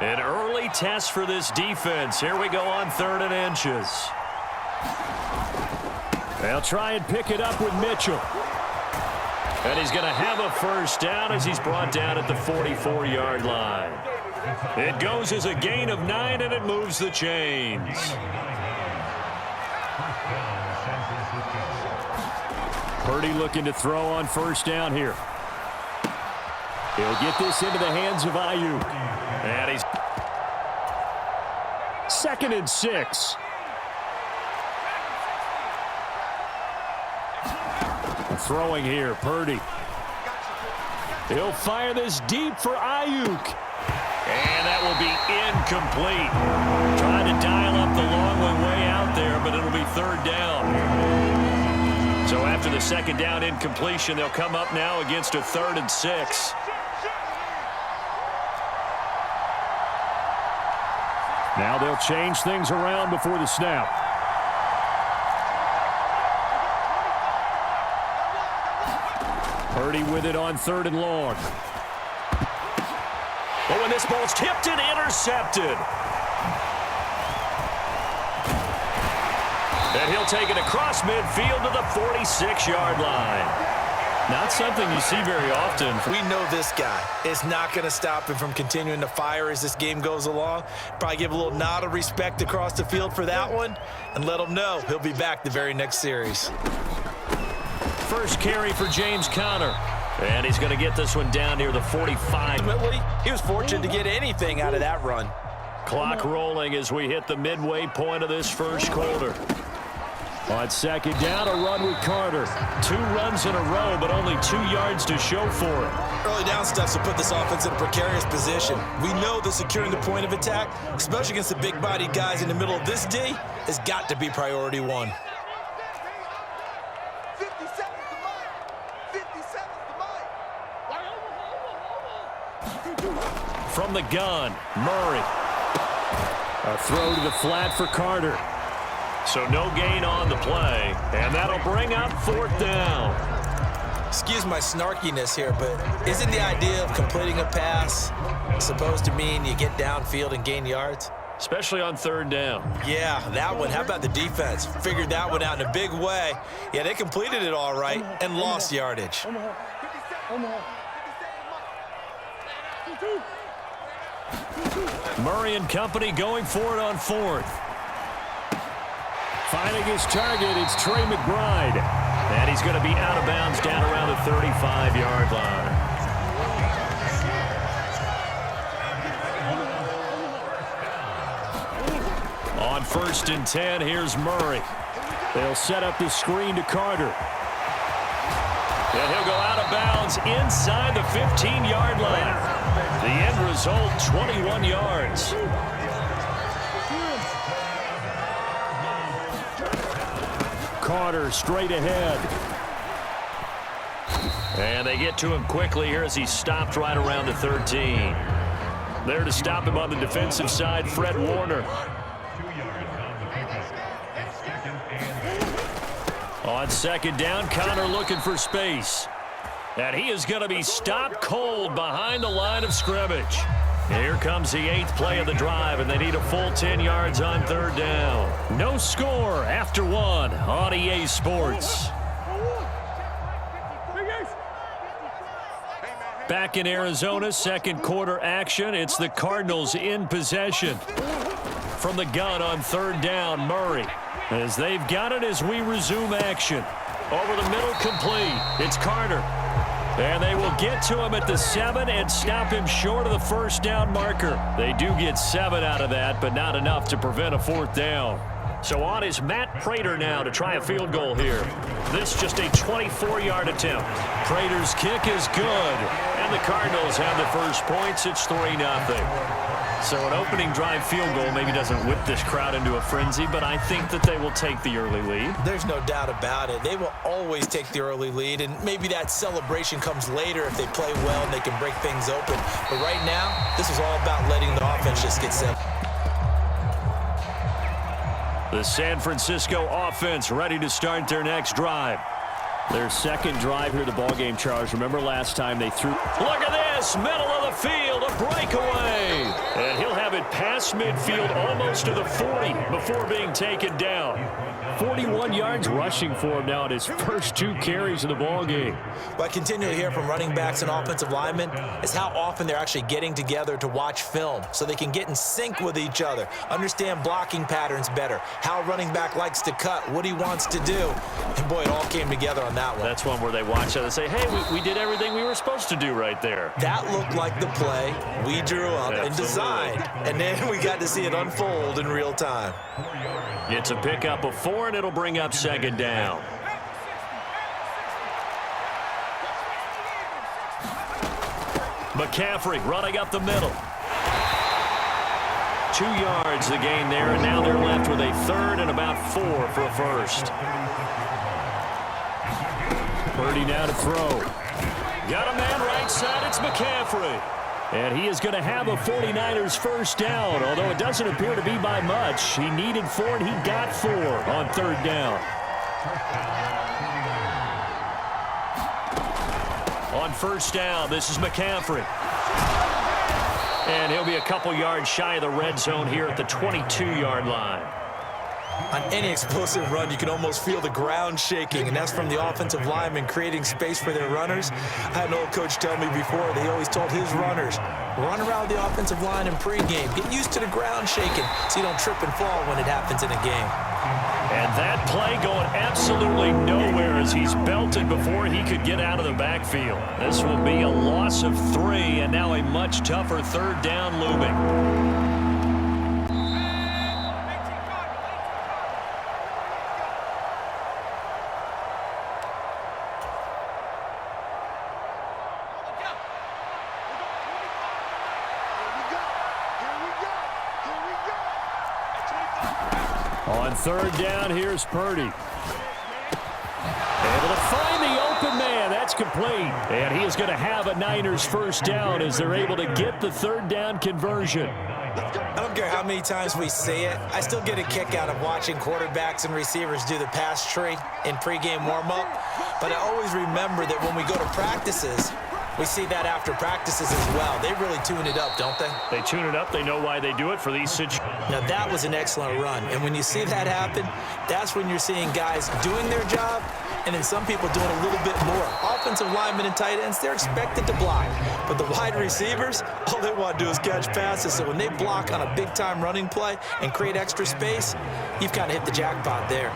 An early test for this defense. Here we go on 3rd and inches. They'll try and pick it up with Mitchell. And he's going to have a first down as he's brought down at the 44-yard line. It goes as a gain of 9, and it moves the chains. Purdy looking to throw on first down here. He'll get this into the hands of Ayuk. And he's 2nd and 6. Throwing here, Purdy. He'll fire this deep for Ayuk. And that will be incomplete. Trying to dial up the long way out there, but it'll be 3rd down. So after the 2nd down incompletion, they'll come up now against a 3rd and 6. Now they'll change things around before the snap. Purdy with it on 3rd and long. Oh, and this ball's tipped and intercepted. And he'll take it across midfield to the 46-yard line. Not something you see very often. We know this guy. It's not going to stop him from continuing to fire as this game goes along. Probably give a little nod of respect across the field for that one and let him know he'll be back the very next series. First carry for James Conner. And he's going to get this one down near the 45. Ultimately, he was fortunate to get anything out of that run. Clock rolling as we hit the midway point of this first quarter. On 2nd down, a run with Carter. 2 runs in a row, but only 2 yards to show for it. Early down stuff to put this offense in a precarious position. We know that securing the point of attack, especially against the big-bodied guys in the middle of this D, has got to be priority 1. From the gun, Murray. A throw to the flat for Carter. So no gain on the play, and that'll bring up 4th down. Excuse my snarkiness here, but isn't the idea of completing a pass supposed to mean you get downfield and gain yards? Especially on 3rd down. Yeah, that one. How about the defense? Figured that one out in a big way. Yeah, they completed it all right and lost yardage. Murray and company going for it on 4th. Finding his target, it's Trey McBride. And he's going to be out of bounds down around the 35-yard line. On 1st and 10, here's Murray. They'll set up the screen to Carter. And he'll go out of bounds inside the 15-yard line. The end result, 21 yards. Carter straight ahead. And they get to him quickly here as he's stopped right around the 13. There to stop him on the defensive side, Fred Warner. On 2nd down, Conner looking for space. And he is going to be stopped cold behind the line of scrimmage. Here comes the 8th play of the drive, and they need a full 10 yards on 3rd down. No score after 1 on EA Sports. Back in Arizona, 2nd quarter action. It's the Cardinals in possession. From the gun on 3rd down, Murray. As they've got it as we resume action. Over the middle, complete. It's Carter. And they will get to him at the 7 and stop him short of the 1st down marker. They do get 7 out of that, but not enough to prevent a 4th down. So on is Matt Prater now to try a field goal here. This just a 24-yard attempt. Prater's kick is good. And the Cardinals have the first points. It's 3-0. So an opening drive field goal maybe doesn't whip this crowd into a frenzy, but I think that they will take the early lead. There's no doubt about it. They will always take the early lead, and maybe that celebration comes later if they play well and they can break things open. But right now, this is all about letting the offense just get set. The San Francisco offense ready to start their next drive. Their 2nd drive here of the ballgame, Charles. Remember last time they threw... Look at this! Middle of the field, a breakaway! And he'll it past midfield, almost to the 40 before being taken down. 41 yards rushing for him now in his first 2 carries of the ball game. What I continue to hear from running backs and offensive linemen is how often they're actually getting together to watch film so they can get in sync with each other, understand blocking patterns better, how a running back likes to cut, what he wants to do. And boy, it all came together on that one. That's one where they watch it and say, hey, we did everything we were supposed to do right there. That looked like the play we drew up and designed, and then we got to see it unfold in real time. It's a pickup of 4, and it'll bring up 2nd down. McCaffrey running up the middle. 2 yards the gain there, and now they're left with a 3rd and about 4 for a first. Purdy now to throw. Got a man right side. It's McCaffrey. And he is going to have a 49ers first down, although it doesn't appear to be by much. He needed 4, and he got 4 on 3rd down. On 1st down, this is McCaffrey. And he'll be a couple yards shy of the red zone here at the 22-yard line. On any explosive run, you can almost feel the ground shaking, and that's from the offensive linemen creating space for their runners. I had an old coach tell me before, they always told his runners, run around the offensive line in pregame. Get used to the ground shaking so you don't trip and fall when it happens in a game. And that play going absolutely nowhere as he's belted before he could get out of the backfield. This will be a loss of 3, and now a much tougher 3rd down looming. On 3rd down, here's Purdy. Able to find the open man. That's complete. And he is going to have a Niners first down as they're able to get the 3rd down conversion. I don't care how many times we say it, I still get a kick out of watching quarterbacks and receivers do the pass tree in pregame warm-up. But I always remember that when we go to practices, we see that after practices as well. They really tune it up, don't they? They tune it up. They know why they do it for these situations. Now, that was an excellent run. And when you see that happen, that's when you're seeing guys doing their job and then some people doing a little bit more. Offensive linemen and tight ends, they're expected to block. But the wide receivers, all they want to do is catch passes. So when they block on a big-time running play and create extra space, you've kind of hit the jackpot there.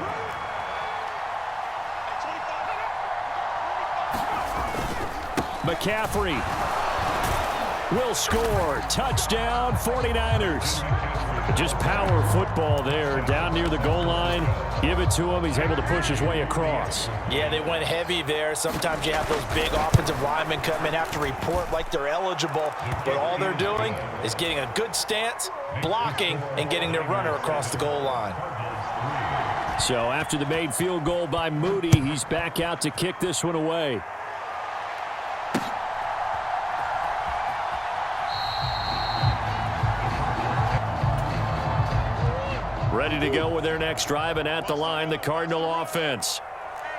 McCaffrey will score. Touchdown, 49ers. Just power football there down near the goal line. Give it to him. He's able to push his way across. Yeah, they went heavy there. Sometimes you have those big offensive linemen come in, have to report like they're eligible, but all they're doing is getting a good stance, blocking, and getting their runner across the goal line. So after the made field goal by Moody, he's back out to kick this one away. Ready to go with their next drive, and at the line, the Cardinal offense.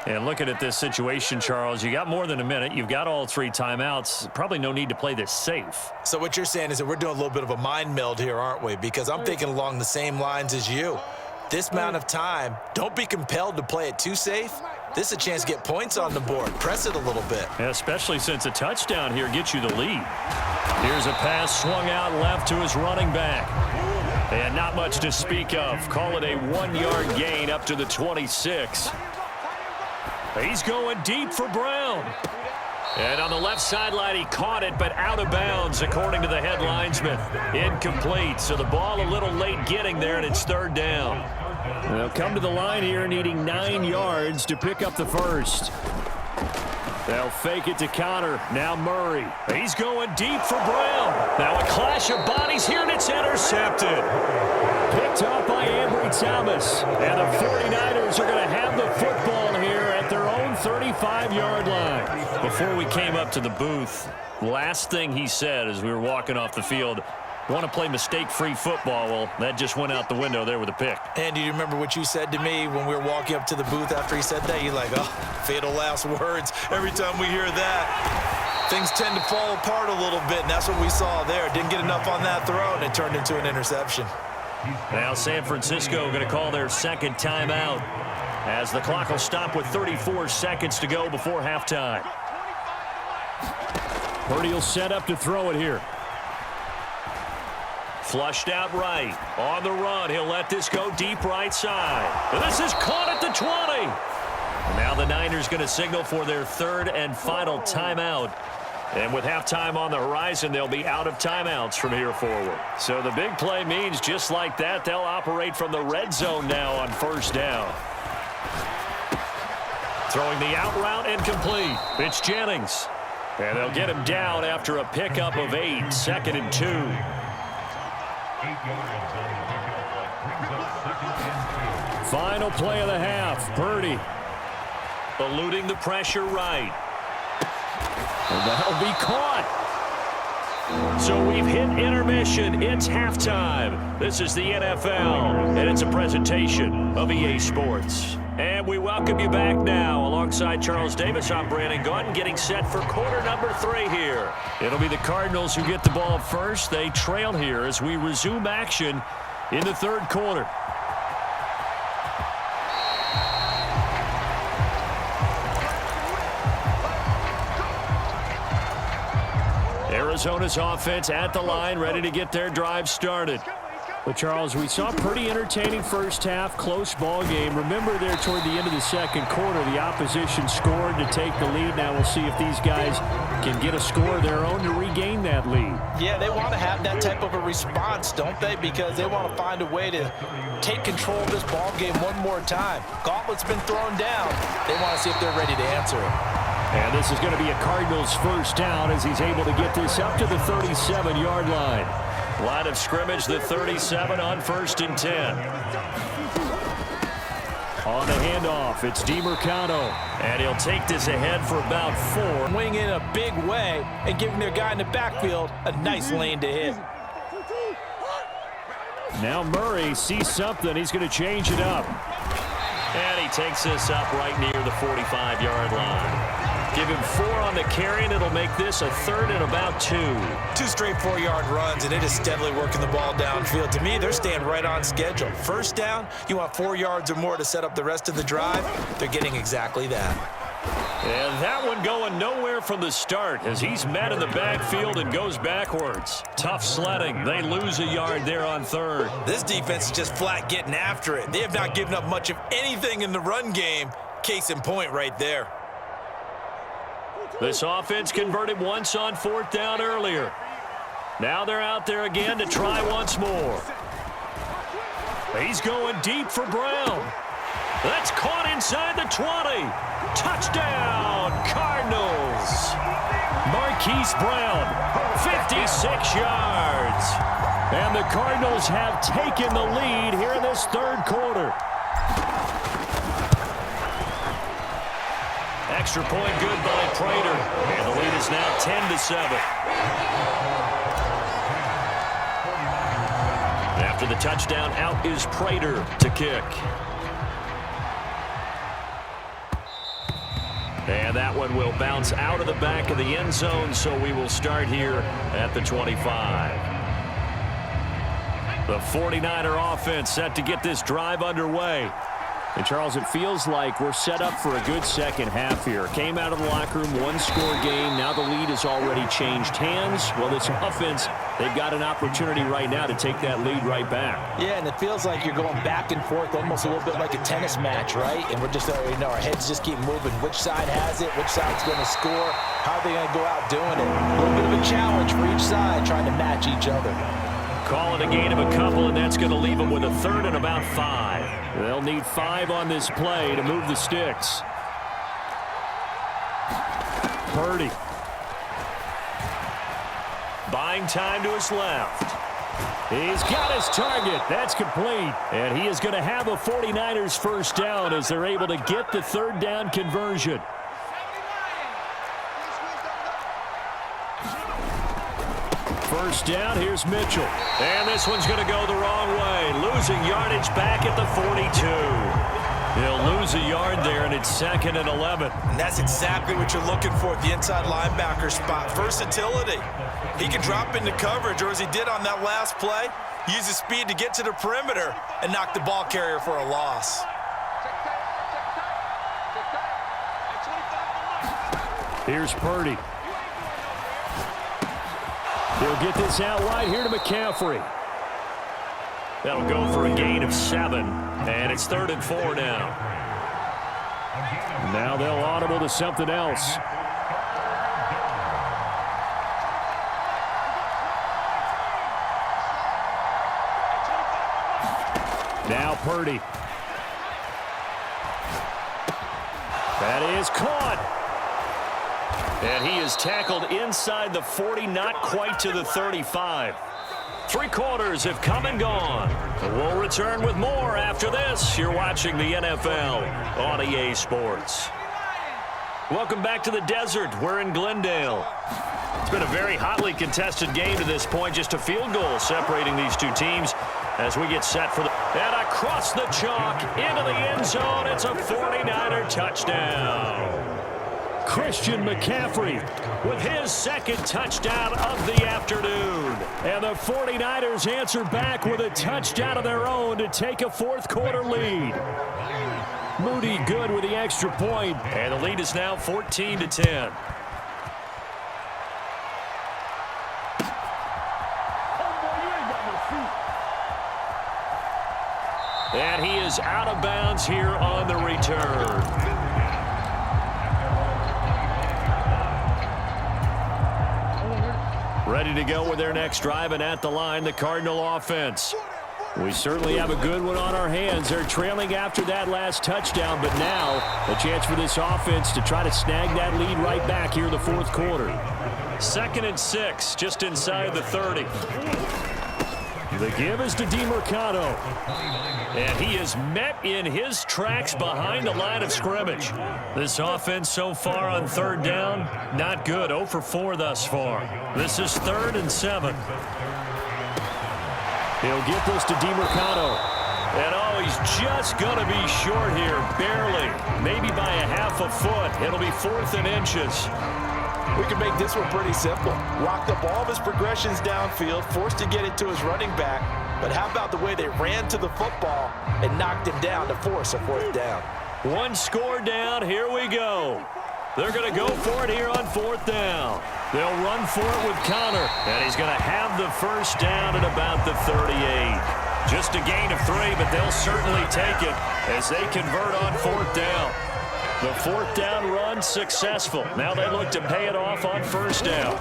And looking at this situation, Charles, you got more than a minute. You've got all 3 timeouts. Probably no need to play this safe. So what you're saying is that we're doing a little bit of a mind meld here, aren't we? Because I'm thinking along the same lines as you. This amount of time, don't be compelled to play it too safe. This is a chance to get points on the board. Press it a little bit. Yeah, especially since a touchdown here gets you the lead. Here's a pass swung out left to his running back. And not much to speak of. Call it a 1-yard gain up to the 26. He's going deep for Brown. And on the left sideline, he caught it, but out of bounds, according to the head linesman. Incomplete, so the ball a little late getting there, and it's 3rd down. They'll come to the line here, needing 9 yards to pick up the first. They'll fake it to Connor. Now Murray. He's going deep for Brown. Now a clash of bodies here, and it's intercepted. Picked up by Ambry Thomas. And the 49ers are going to have the football here at their own 35-yard line. Before we came up to the booth, last thing he said as we were walking off the field, want to play mistake-free football. Well, that just went out the window there with a pick. And do you remember what you said to me when we were walking up to the booth after he said that? You're like, oh, fatal last words every time we hear that. Things tend to fall apart a little bit, and that's what we saw there. Didn't get enough on that throw, and it turned into an interception. Now San Francisco going to call their second timeout as the clock will stop with 34 seconds to go before halftime. Purdy will set up to throw it here. Flushed out right. On the run. He'll let this go deep right side. And this is caught at the 20. And now the Niners going to signal for their third and final timeout. And with halftime on the horizon, they'll be out of timeouts from here forward. So the big play means just like that, they'll operate from the red zone now on first down. Throwing the out route incomplete. It's Jennings. And they'll get him down after a pickup of 8, 2nd and 2. Final play of the half. Purdy eluding the pressure right. And that'll be caught. So we've hit intermission. It's halftime. This is the NFL, and it's a presentation of EA Sports. And we welcome you back now. Alongside Charles Davis, I'm Brandon Gaudin, getting set for quarter number 3 here. It'll be the Cardinals who get the ball first. They trail here as we resume action in the third quarter. Arizona's offense at the line, ready to get their drive started. Well, Charles, we saw a pretty entertaining first half, close ball game. Remember there toward the end of the second quarter, the opposition scored to take the lead. Now we'll see if these guys can get a score of their own to regain that lead. Yeah, they want to have that type of a response, don't they? Because they want to find a way to take control of this ball game one more time. Gauntlet's been thrown down. They want to see if they're ready to answer it. And this is going to be a Cardinals first down as he's able to get this up to the 37-yard line. Line of scrimmage, the 37 on 1st and 10. On the handoff, it's DiMercado. And he'll take this ahead for about 4. Wing in a big way and giving their guy in the backfield a nice lane to hit. Now Murray sees something. He's going to change it up. And he takes this up right near the 45-yard line. Give him 4 on the carry, and it'll make this a 3rd and about 2. 2 straight 4-yard runs, and it is steadily working the ball downfield. To me, they're staying right on schedule. First down, you want 4 yards or more to set up the rest of the drive. They're getting exactly that. And that one going nowhere from the start as he's met in the backfield and goes backwards. Tough sledding. They lose a yard there on 3rd. This defense is just flat getting after it. They have not given up much of anything in the run game. Case in point right there. This offense converted once on 4th down earlier. Now they're out there again to try once more. He's going deep for Brown. That's caught inside the 20. Touchdown, Cardinals. Marquise Brown, 56 yards. And the Cardinals have taken the lead here in this third quarter. Extra point good by Prater. And the lead is now 10-7. After the touchdown, out is Prater to kick. And that one will bounce out of the back of the end zone, so we will start here at the 25. The 49er offense set to get this drive underway. And, Charles, it feels like we're set up for a good second half here. Came out of the locker room, one-score game. Now the lead has already changed hands. Well, this offense, they've got an opportunity right now to take that lead right back. Yeah, and it feels like you're going back and forth almost a little bit like a tennis match, right? And we're just, our heads just keep moving. Which side has it? Which side's going to score? How are they going to go out doing it? A little bit of a challenge for each side, trying to match each other. Call it a gain of a couple, and that's going to leave them with a 3rd and about 5. They'll need 5 on this play to move the sticks. Purdy. Buying time to his left. He's got his target. That's complete. And he is going to have a 49ers first down as they're able to get the 3rd down conversion. First down, here's Mitchell. And this one's going to go the wrong way. Losing yardage back at the 42. He'll lose a yard there, and it's 2nd and 11. And that's exactly what you're looking for at the inside linebacker spot. Versatility. He can drop into coverage, or as he did on that last play, use his speed to get to the perimeter and knock the ball carrier for a loss. Here's Purdy. He'll get this out wide here to McCaffrey. That'll go for a gain of 7, and it's 3rd and 4 now. Now they'll audible to something else. Now Purdy. That is caught. And he is tackled inside the 40, not quite to the 35. 3 quarters have come and gone. We'll return with more after this. You're watching the NFL on EA Sports. Welcome back to the desert. We're in Glendale. It's been a very hotly contested game to this point. Just a field goal separating these two teams as we get set for the... And across the chalk into the end zone. It's a 49er touchdown. Christian McCaffrey with his 2nd touchdown of the afternoon. And the 49ers answer back with a touchdown of their own to take a 4th quarter lead. Moody good with the extra point, and the lead is now 14-10. And he is out of bounds here on the return. Ready to go with their next drive, and at the line, the Cardinal offense. We certainly have a good one on our hands. They're trailing after that last touchdown, but now a chance for this offense to try to snag that lead right back here in the 4th quarter. 2nd and 6, just inside the 30. The give is to DeMercado. And he is met in his tracks behind the line of scrimmage. This offense so far on 3rd down, not good. 0 for 4 thus far. This is 3rd and 7. He'll get this to DeMercado. And oh, he's just going to be short here, barely. Maybe by a half a foot. It'll be 4th and inches. We can make this one pretty simple. Locked up all of his progressions downfield, forced to get it to his running back. But how about the way they ran to the football and knocked him down to force a 4th down? 1 score down. Here we go. They're going to go for it here on 4th down. They'll run for it with Connor. And he's going to have the 1st down at about the 38. Just a gain of 3, but they'll certainly take it as they convert on 4th down. The 4th down run successful. Now they look to pay it off on 1st down.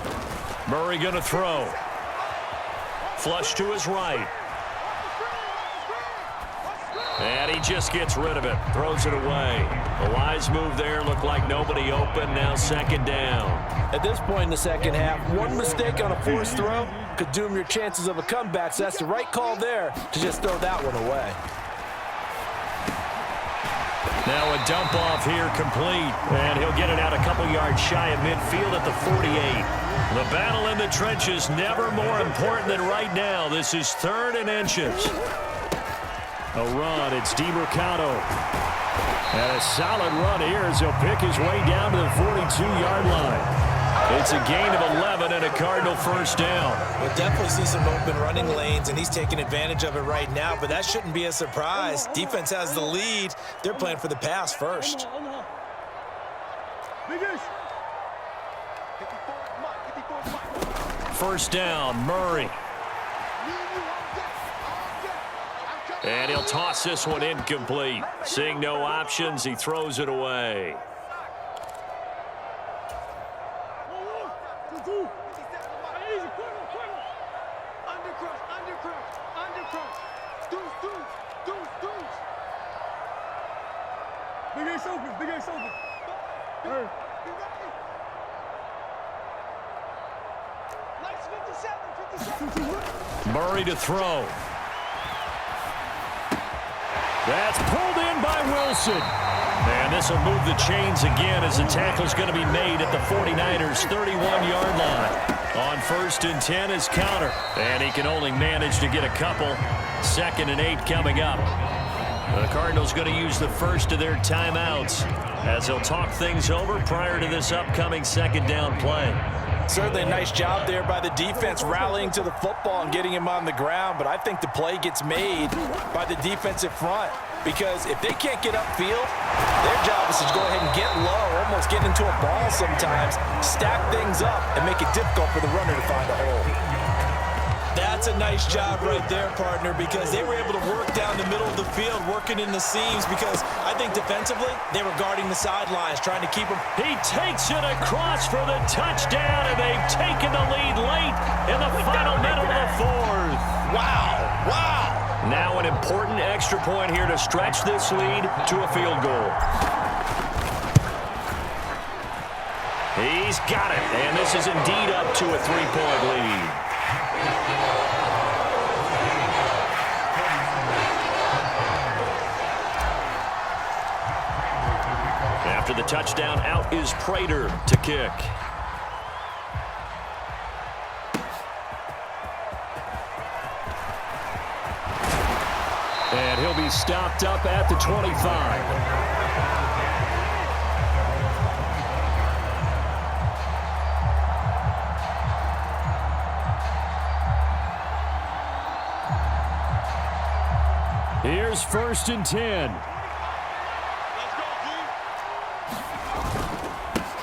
Murray going to throw. Flush to his right. And he just gets rid of it. Throws it away. A wise move there. Looked like nobody open. Now 2nd down. At this point in the 2nd half, one mistake on a forced throw could doom your chances of a comeback. So that's the right call there to just throw that one away. Now a dump off here complete. And he'll get it out a couple yards shy of midfield at the 48. The battle in the trenches never more important than right now. This is 3rd and inches. A run, it's DeMercado. And a solid run here as he'll pick his way down to the 42-yard line. It's a gain of 11 and a Cardinal 1st down. We'll definitely see some open running lanes, and he's taking advantage of it right now, but that shouldn't be a surprise. Defense has the lead. They're playing for the pass first. First down, Murray. And he'll toss this one incomplete. Seeing no options, he throws it away. Murray to throw. That's pulled in by Wilson. And this will move the chains again as the tackle's going to be made at the 49ers' 31-yard line. On 1st and 10 is Connor. And he can only manage to get a couple. 2nd and 8 coming up. The Cardinals going to use the first of their timeouts as they'll talk things over prior to this upcoming second down play. Certainly a nice job there by the defense rallying to the football and getting him on the ground, but I think the play gets made by the defensive front because if they can't get upfield, their job is to go ahead and get low, almost get into a ball sometimes, stack things up, and make it difficult for the runner to find a hole. That's a nice job right there, partner, because they were able to work down the middle of the field, working in the seams, because I think defensively, they were guarding the sidelines, trying to keep him. He takes it across for the touchdown, and they've taken the lead late in the final minute of the fourth. Wow, wow. Now an important extra point here to stretch this lead to a field goal. He's got it, and this is indeed up to a 3-point lead. After the touchdown, out is Prater to kick. And he'll be stopped up at the 25. Here's 1st and 10.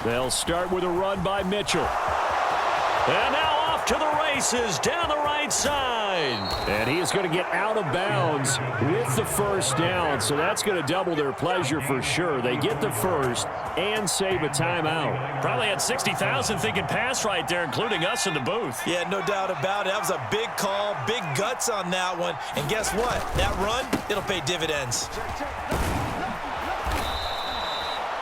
They'll start with a run by Mitchell. And now off to the races down the right side. And he is going to get out of bounds with the first down. So that's going to double their pleasure for sure. They get the first and save a timeout. Probably had 60,000 thinking pass right there, including us in the booth. Yeah, no doubt about it. That was a big call, big guts on that one. And guess what? That run, it'll pay dividends.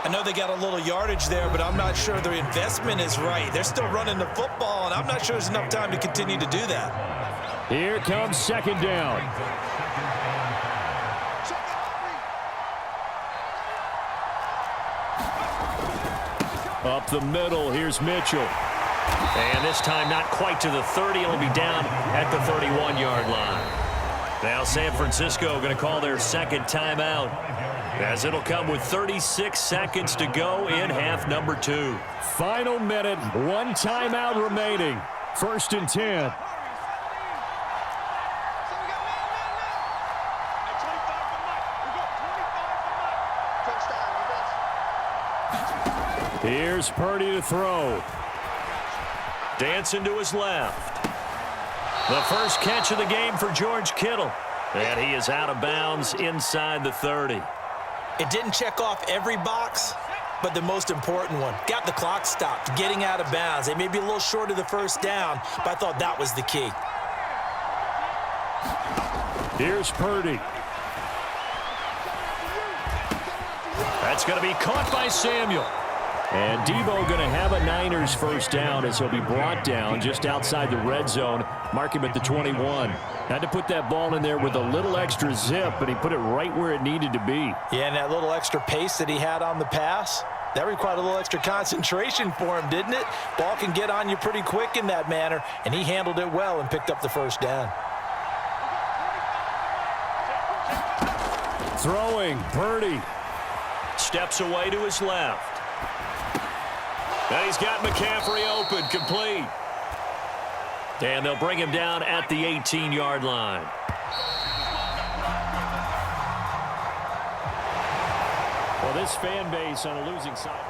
I know they got a little yardage there, but I'm not sure their investment is right. They're still running the football, and I'm not sure there's enough time to continue to do that. Here comes 2nd down. Up the middle, here's Mitchell. And this time not quite to the 30. He'll be down at the 31-yard line. Now San Francisco going to call their second timeout, as it'll come with 36 seconds to go in half number 2. Final minute, 1 timeout remaining. 1st and 10. Here's Purdy to throw. Dancing to his left. The first catch of the game for George Kittle. And he is out of bounds inside the 30. It didn't check off every box, but the most important one. Got the clock stopped, getting out of bounds. They may be a little short of the first down, but I thought that was the key. Here's Purdy. That's going to be caught by Samuel. And Debo going to have a Niners first down as he'll be brought down just outside the red zone. Mark him at the 21. Had to put that ball in there with a little extra zip, but he put it right where it needed to be. Yeah, and that little extra pace that he had on the pass, that required a little extra concentration for him, didn't it? Ball can get on you pretty quick in that manner, and he handled it well and picked up the first down. Throwing, Purdy. Steps away to his left. And he's got McCaffrey open, complete. And they'll bring him down at the 18-yard line. Well, this fan base on a losing side.